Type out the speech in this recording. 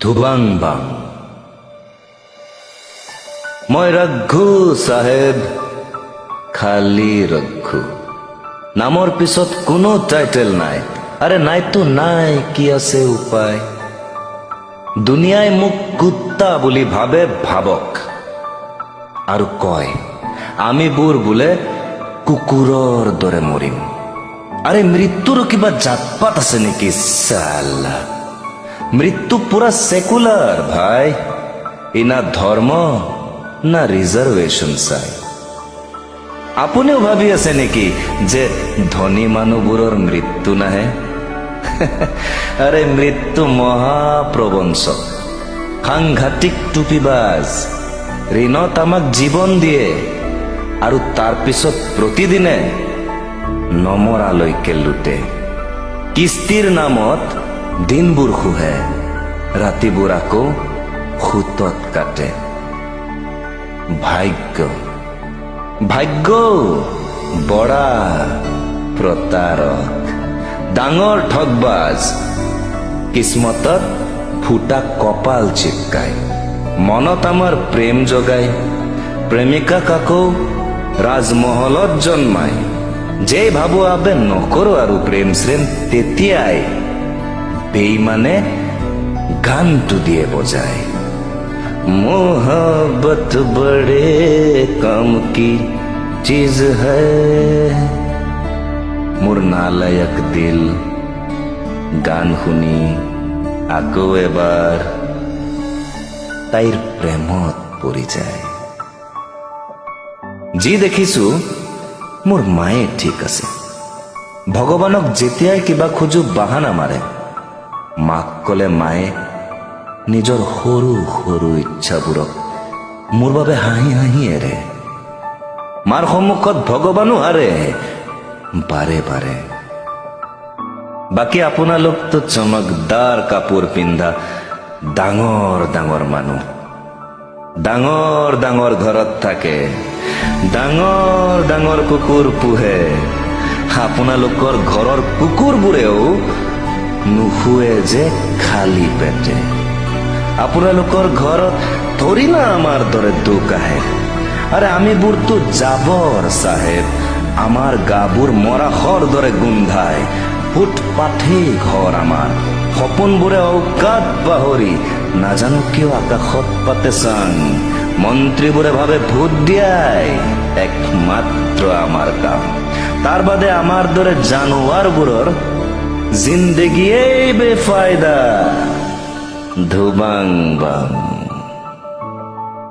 ধুবাং বাং। মই ৰঘু চাহেব, খালি ৰঘু। নামৰ পিছত কোনো টাইটেল নাই। আৰে নাইতো নাই, কি আছে উপায়? দুনিয়াই মোক কুত্তা বুলি ভাবে, ভাবক। আৰু কয় আমিবোৰ বোলে কুকুৰৰ দৰে মৰিম। আরে মৃত্যুর কিবা জাতপাত আছে নেকি? সালা, মৃত্যু পুরা সেকুলার ভাই। ই না ধর্ম না রিজার্ভেশন চাই। আপুনিও ভাবি আছে নেকি যে ধনী মানুহবোৰৰ মৃত্যু নাহে? আৰে মৃত্যু মহাপ্ৰবঞ্চক, সাংঘাতিক টুপিবাজ। ঋণত আমাক জীৱন দিয়ে আৰু তাৰ পিছত প্ৰতিদিনে নমৰালৈকে লুটে। কিস্তিৰ নামত দিনবোৰ শুহে, ৰাতিবোৰ আকৌ সুতত কাটে। ভাগ্য ভাগ্য বৰা প্ৰতাৰক, ডাঙৰ ঠগবাজ। কিসমতত ফুটা কপাল চিপকায়, মনত আমাৰ প্ৰেম জগায়। প্ৰেমিকাক আকৌ ৰাজমহলত জন্মায়। যে ভাবো আবে নকৰো আৰু প্ৰেম শ্ৰেম, তেতিয়াই বেইমানে গানটো দিয়ে বজায়। মোহব্বত বড়ে কাম কি চিজ হ্যায়। মোৰ নালায়ক দিল গান শুনি আকৌ এবাৰ তাইৰ প্ৰেমত পৰি যায়। যি দেখিছো মোৰ মায়ে ঠিক আছে। ভগৱানক যেতিয়াই কিবা খোজো বাহানা মাৰে। মাক কলে মায়ে নিজৰ সৰু সৰু ইচ্ছাবোৰক মোৰ বাবে হাঁহি হাঁহি এৰে। মাৰ সন্মুখত ভগৱানো হাৰে বাৰে বাৰে। বাকী আপোনালোকতো চমকদাৰ কাপোৰ পিন্ধা ডাঙৰ ডাঙৰ মানুহ, ডাঙৰ ডাঙৰ ঘৰত থাকে, ডাঙৰ ডাঙৰ কুকুৰ পোহে। আপোনালোকৰ ঘৰৰ কুকুৰবোৰেও নুশুৱে যে খালী পেটে। আপোনালোকৰ ঘৰত থৰি না আমাৰ দৰে দুখ আহে। আৰে আমিবোৰতো জাবৰ চাহেব, আমাৰ গাবোৰ মৰাশৰ দৰে গোন্ধায়। ফুটপাথে ঘৰ আমাৰ, সপোনবোৰে ঔকাত পাহৰি নাজানো কিয় আকাশত পাতে চাং। মন্ত্ৰীবোৰে ভাবে ভোট দিয়াই একমাত্ৰ আমাৰ কাম। তাৰ বাদে আমাৰ দৰে জানোৱাৰবোৰৰ জিন্দগীয়ে বেফাইদা। ধুবাং বাং।